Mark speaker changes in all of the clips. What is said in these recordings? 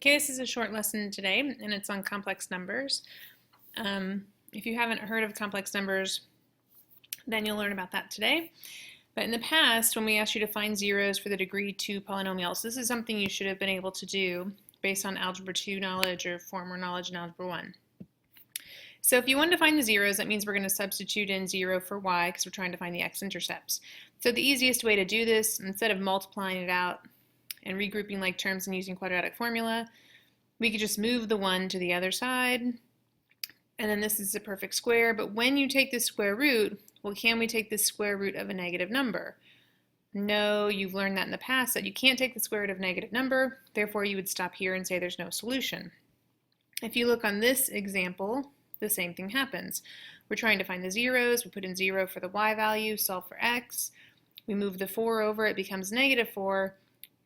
Speaker 1: Okay, this is a short lesson today, and it's on complex numbers. If you haven't heard of complex numbers, then you'll learn about that today. But in the past, when we asked you to find zeros for the degree 2 polynomials, this is something you should have been able to do based on Algebra 2 knowledge or former knowledge in Algebra 1. So if you want to find the zeros, that means we're going to substitute in 0 for y because we're trying to find the x-intercepts. So the easiest way to do this, instead of multiplying it out and regrouping like terms and using quadratic formula, we could just move the 1 to the other side, and then this is a perfect square. But when you take the square root, well, can we take the square root of a negative number? No, you've learned that in the past that you can't take the square root of a negative number, therefore you would stop here and say there's no solution. If you look on this example, the same thing happens. We're trying to find the zeros, we put in 0 for the y value, solve for x, we move the 4 over, it becomes negative 4,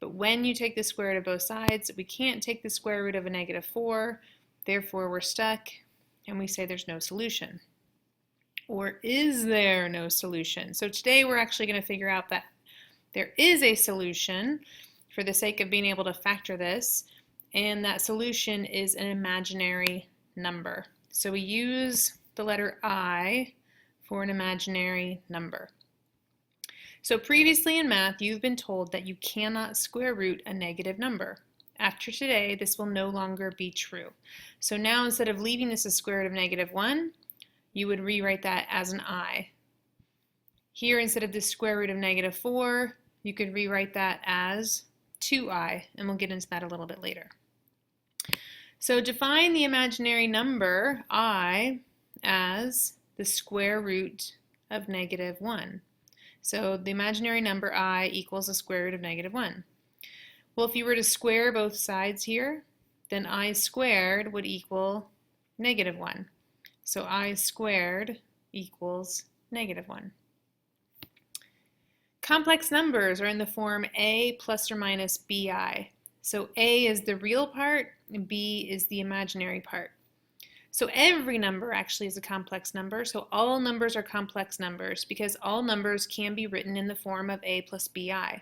Speaker 1: but when you take the square root of both sides, we can't take the square root of a negative 4, therefore we're stuck, and we say there's no solution. Or is there no solution? So today we're actually going to figure out that there is a solution for the sake of being able to factor this, and that solution is an imaginary number. So we use the letter I for an imaginary number. So previously in math, you've been told that you cannot square root a negative number. After today, this will no longer be true. So now instead of leaving this as square root of negative 1, you would rewrite that as an I. Here, instead of the square root of negative 4, you could rewrite that as 2i, and we'll get into that a little bit later. So define the imaginary number I as the square root of negative 1. So the imaginary number I equals the square root of negative 1. Well, if you were to square both sides here, then I squared would equal negative 1. So I squared equals negative 1. Complex numbers are in the form a plus or minus bi. So a is the real part, and b is the imaginary part. So every number actually is a complex number, so all numbers are complex numbers because all numbers can be written in the form of a plus bi.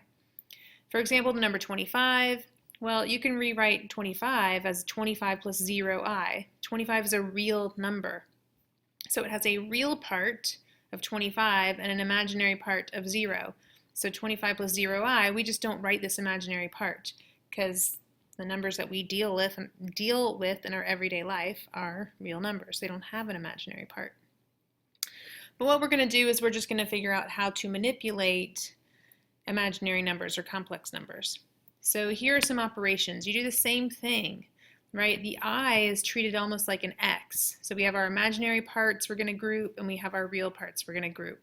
Speaker 1: For example, the number 25, well, you can rewrite 25 as 25 plus 0i. 25 is a real number. So it has a real part of 25 and an imaginary part of 0. So 25 plus 0i, we just don't write this imaginary part because the numbers that we deal with in our everyday life are real numbers. They don't have an imaginary part. But what we're going to do is we're just going to figure out how to manipulate imaginary numbers or complex numbers. So here are some operations. You do the same thing, right? The I is treated almost like an X. So we have our imaginary parts we're going to group, and we have our real parts we're going to group.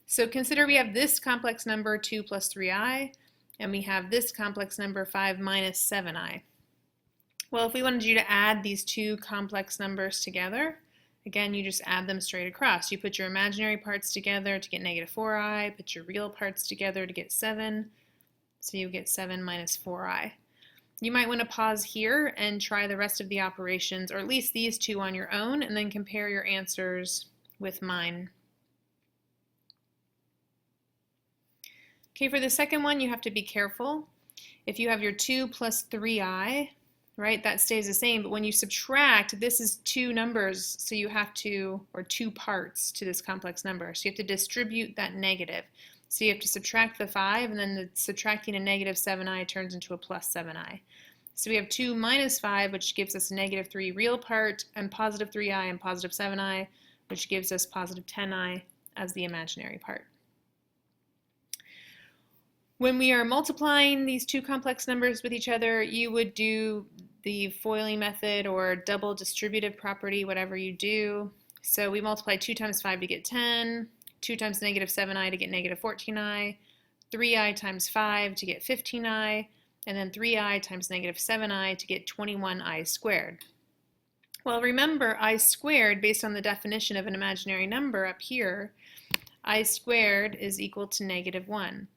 Speaker 1: So consider we have this complex number 2 plus 3i, and we have this complex number 5 minus 7i. Well, if we wanted you to add these two complex numbers together, again, you just add them straight across. You put your imaginary parts together to get negative 4i, put your real parts together to get 7, so you get 7 minus 4i. You might want to pause here and try the rest of the operations, or at least these two on your own, and then compare your answers with mine. Okay, for the second one, you have to be careful. If you have your 2 plus 3i, right, that stays the same, but when you subtract, this is two numbers, so you have to, or two parts to this complex number, so you have to distribute that negative. So you have to subtract the 5, and then subtracting a negative 7i turns into a plus 7i. So we have 2 minus 5, which gives us a negative 3 real part, and positive 3i and positive 7i, which gives us positive 10i as the imaginary part. When we are multiplying these two complex numbers with each other, you would do the foiling method or double distributive property, whatever you do. So we multiply 2 times 5 to get 10, 2 times negative 7i to get negative 14i, 3i times 5 to get 15i, and then 3i times negative 7i to get 21i squared. Well, remember, I squared, based on the definition of an imaginary number up here, I squared is equal to negative 1.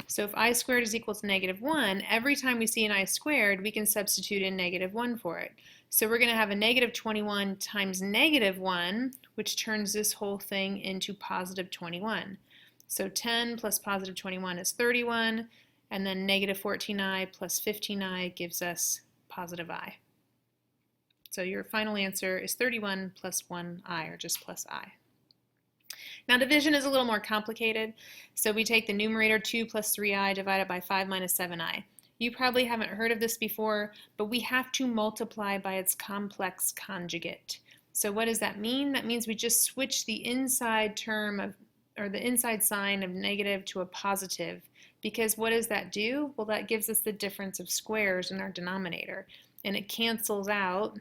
Speaker 1: So if I squared is equal to negative 1, every time we see an I squared, we can substitute in negative 1 for it. So we're going to have a negative 21 times negative 1, which turns this whole thing into positive 21. So 10 plus positive 21 is 31, and then negative 14i plus 15i gives us positive I. So your final answer is 31 plus 1i, or just plus I. Now division is a little more complicated, so we take the numerator 2 plus 3i divided by 5 minus 7i. You probably haven't heard of this before, but we have to multiply by its complex conjugate. So what does that mean? That means we just switch the inside term of, or the inside sign of negative to a positive, because what does that do? Well, that gives us the difference of squares in our denominator, and it cancels out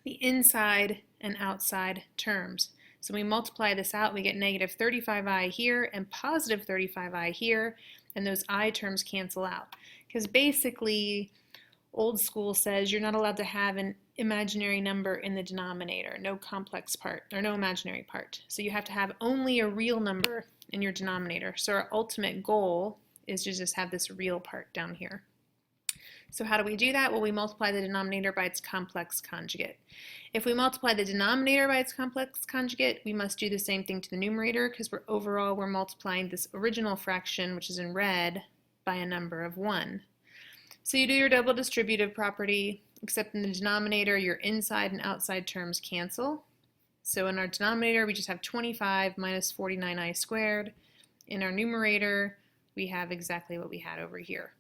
Speaker 1: the inside and outside terms. So we multiply this out, we get negative 35i here and positive 35i here, and those I terms cancel out. Because basically, old school says you're not allowed to have an imaginary number in the denominator, no complex part, or no imaginary part. So you have to have only a real number in your denominator. So our ultimate goal is to just have this real part down here. So how do we do that? Well, we multiply the denominator by its complex conjugate. If we multiply the denominator by its complex conjugate, we must do the same thing to the numerator, because we're multiplying this original fraction, which is in red, by a number of 1. So you do your double distributive property, except in the denominator, your inside and outside terms cancel. So in our denominator, we just have 25 minus 49i squared. In our numerator, we have exactly what we had over here.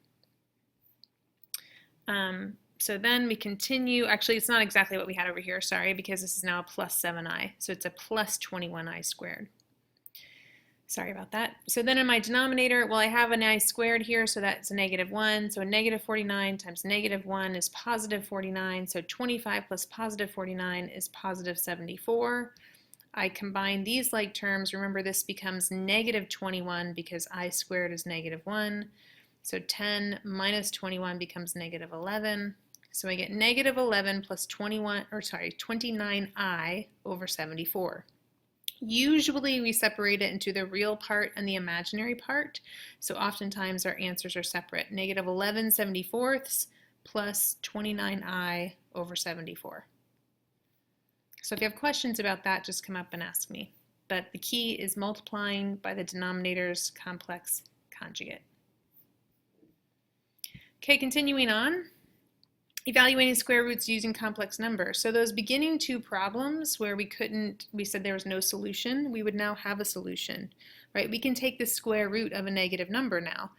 Speaker 1: So then we continue, actually it's not exactly what we had over here, sorry, because this is now a plus 7i, so it's a plus 21i squared. Sorry about that. So then in my denominator, well, I have an I squared here, so that's a negative 1. So a negative 49 times negative 1 is positive 49. So 25 plus positive 49 is positive 74. I combine these like terms. Remember, this becomes negative 21 because I squared is negative 1. So 10 minus 21 becomes negative 11. So I get negative 11 plus 29i over 74. Usually we separate it into the real part and the imaginary part, so oftentimes our answers are separate. Negative 11 74ths plus 29i over 74. So if you have questions about that, just come up and ask me. But the key is multiplying by the denominator's complex conjugate. Okay, continuing on. Evaluating square roots using complex numbers. So those beginning two problems where we said there was no solution, we would now have a solution, right? We can take the square root of a negative number now.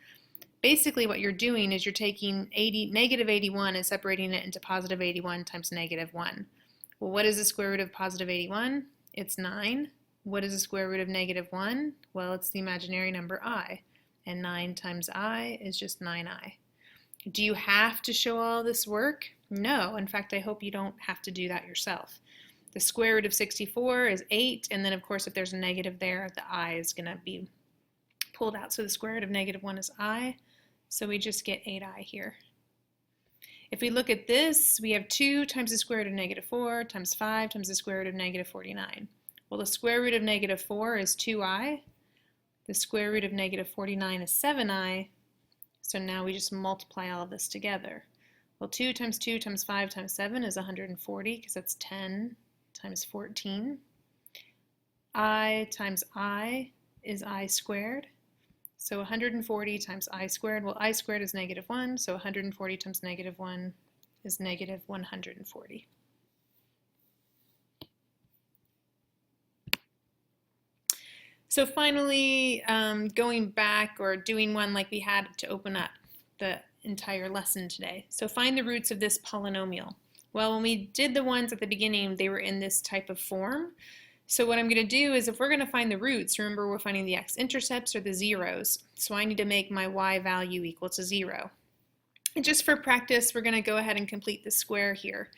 Speaker 1: Basically what you're doing is you're taking negative 81 and separating it into positive 81 times negative 1. Well, what is the square root of positive 81? It's 9. What is the square root of negative 1? Well, it's the imaginary number I, and 9 times I is just 9i. Do you have to show all this work? No. In fact, I hope you don't have to do that yourself. The square root of 64 is 8, and then of course if there's a negative there, the I is going to be pulled out. So the square root of negative 1 is I, so we just get 8i here. If we look at this, we have 2 times the square root of negative 4 times 5 times the square root of negative 49. Well, the square root of negative 4 is 2i. The square root of negative 49 is 7i. So now we just multiply all of this together. Well, 2 times 2 times 5 times 7 is 140, because that's 10 times 14. I times I is I squared. So 140 times I squared. Well, I squared is negative 1, so 140 times negative 1 is negative 140. So finally, going back or doing one like we had to open up the entire lesson today. So find the roots of this polynomial. Well, when we did the ones at the beginning, they were in this type of form. So what I'm going to do is, if we're going to find the roots, remember we're finding the x-intercepts or the zeros. So I need to make my y value equal to 0. And just for practice, we're going to go ahead and complete the square here.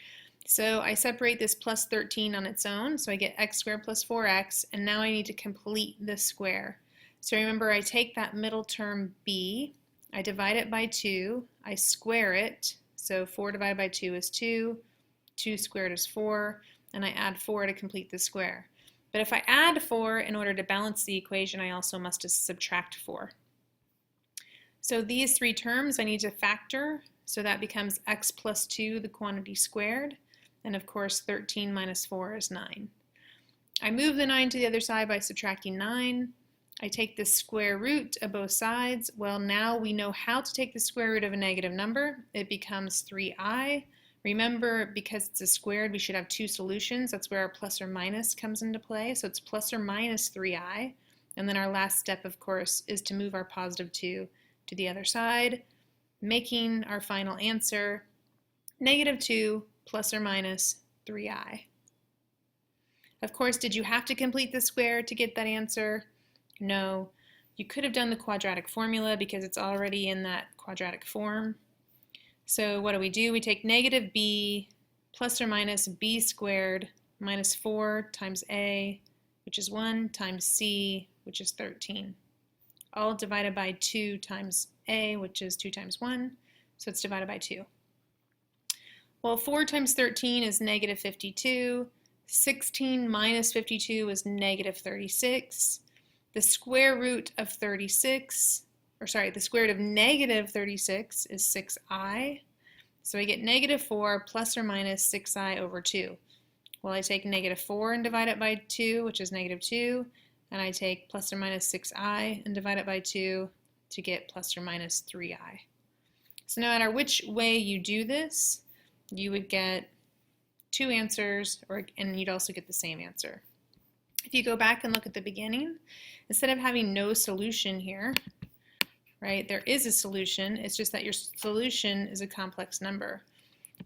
Speaker 1: So I separate this plus 13 on its own, so I get x squared plus 4x, and now I need to complete this square. So remember, I take that middle term b, I divide it by 2, I square it, so 4 divided by 2 is 2, 2 squared is 4, and I add 4 to complete the square. But if I add 4 in order to balance the equation, I also must subtract 4. So these three terms I need to factor, so that becomes x plus 2, the quantity squared. And of course, 13 minus 4 is 9. I move the 9 to the other side by subtracting 9. I take the square root of both sides. Well, now we know how to take the square root of a negative number. It becomes 3i. Remember, because it's a squared, we should have two solutions. That's where our plus or minus comes into play. So it's plus or minus 3i. And then our last step, of course, is to move our positive 2 to the other side, making our final answer negative 2 plus or minus 3i. Of course, did you have to complete the square to get that answer? No. You could have done the quadratic formula because it's already in that quadratic form. So what do? We take negative b plus or minus b squared minus 4 times a, which is 1, times c, which is 13. All divided by 2 times a, which is 2 times 1, so it's divided by 2. Well, 4 times 13 is negative 52. 16 minus 52 is negative 36. The square root of 36, the square root of negative 36 is 6i. So I get negative 4 plus or minus 6i over 2. Well, I take negative 4 and divide it by 2, which is negative 2. And I take plus or minus 6i and divide it by 2 to get plus or minus 3i. So no matter which way you do this, you would get two answers, and you'd also get the same answer. If you go back and look at the beginning, instead of having no solution here, right, there is a solution. It's just that your solution is a complex number.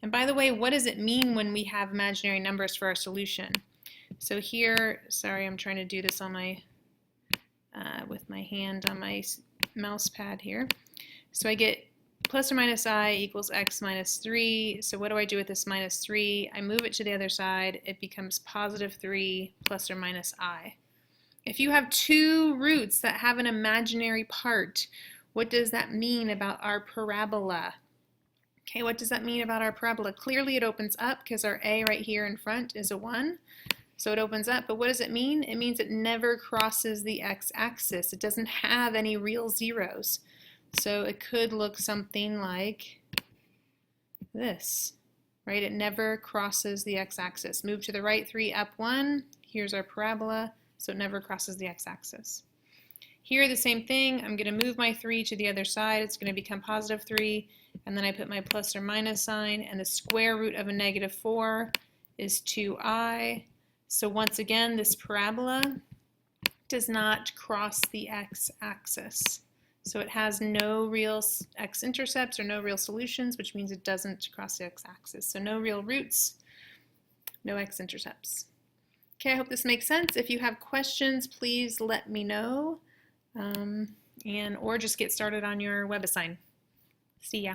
Speaker 1: And by the way, what does it mean when we have imaginary numbers for our solution? So here, sorry, I'm trying to do this on my with my hand on my mouse pad here. So I get plus or minus I equals x minus 3. So what do I do with this minus 3? I move it to the other side. It becomes positive 3 plus or minus I. If you have two roots that have an imaginary part, what does that mean about our parabola? Okay, what does that mean about our parabola? Clearly it opens up because our a right here in front is a 1. So it opens up, but what does it mean? It means it never crosses the x-axis. It doesn't have any real zeros. So it could look something like this, right? It never crosses the x-axis. Move to the right 3, up 1. Here's our parabola, so it never crosses the x-axis. Here, the same thing. I'm going to move my 3 to the other side. It's going to become positive 3, and then I put my plus or minus sign, and the square root of a negative 4 is 2i. So once again, this parabola does not cross the x-axis. So it has no real x-intercepts or no real solutions, which means it doesn't cross the x-axis. So no real roots, no x-intercepts. Okay, I hope this makes sense. If you have questions, please let me know, or just get started on your WebAssign. See ya.